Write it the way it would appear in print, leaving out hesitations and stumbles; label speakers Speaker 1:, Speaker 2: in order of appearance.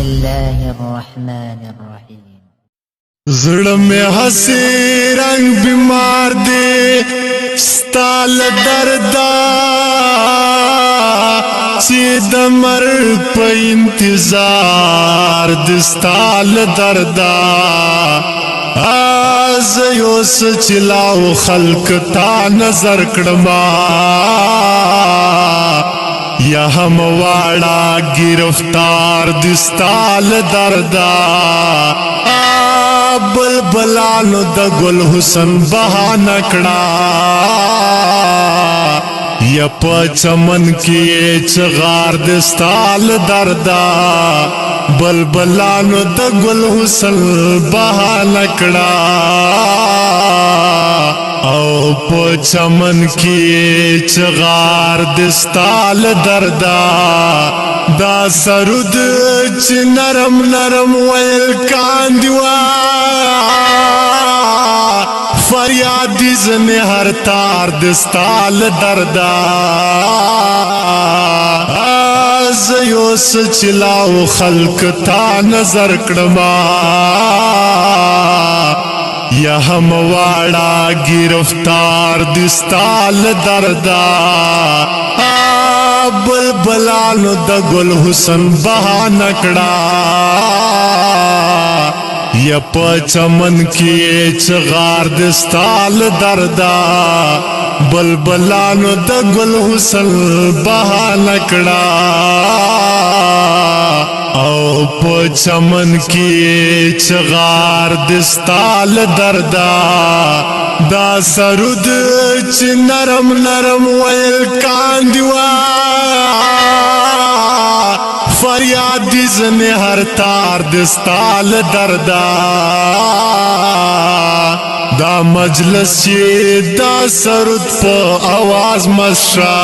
Speaker 1: الله الرحمن الرحيم.
Speaker 2: زړه مې هسې رنگ بیمار دی ستال دردا چې د مرګ په انتظار د ستال دردا زه یو څه چې لاو خلق تا نظر کړما یا هم واړه گرفتار د ستال دردا بلبلانو د ګل حسن بهانه کړه یا په چمن کې چغار د ستال دردا بلبلانو د ګل حسن بهانه کړه او په چمن کې چغار د ستال دردا دا سرود چې نرم نرم ویل کاندوا فریاد زنه هر تار د ستال دردا زيو سچلاو خلق تا نظر کړما یا هم واړه گرفتار د ستال دردا بلبلانو د ګل حسن بهانه کړه یا په چمن کې چغار د ستال دردا بلبلانو د ګل حسن بهانه کړه او په چمن کې چغار د ستال دردا دا سرود چې نرم نرم ویل کاندوا فریاد دی زنه هر تار د ستال دردا دا مجلس چې دا سرود په आवाज مشرا